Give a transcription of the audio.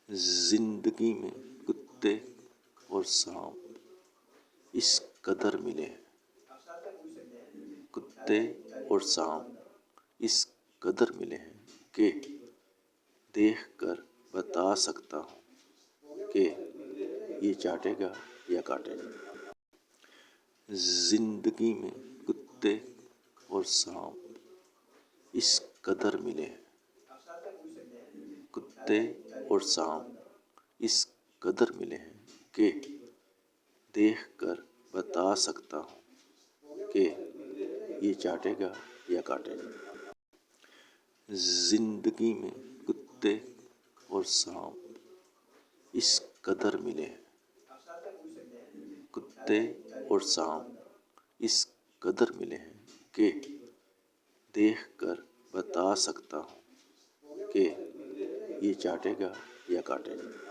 زندگی میں کتے اور سانپ اس قدر ملے ہیں، کتے اور سانپ اس قدر ملے ہیں کہ دیکھ کر بتا سکتا ہوں کہ یہ چاٹے گا یا کاٹے گا۔ زندگی میں کتے اور سانپ اس قدر ملے ہیں، کتے اور سانپ اس قدر ملے ہیں کہ دیکھ کر بتا سکتا ہوں کہ یہ چاٹے گا یا کاٹے گا۔ زندگی میں کتے اور سانپ اس قدر ملے ہیں، کتے اور سانپ اس قدر ملے ہیں کہ دیکھ کر بتا سکتا ہوں کہ یہ چاٹے گا یا کاٹے گا۔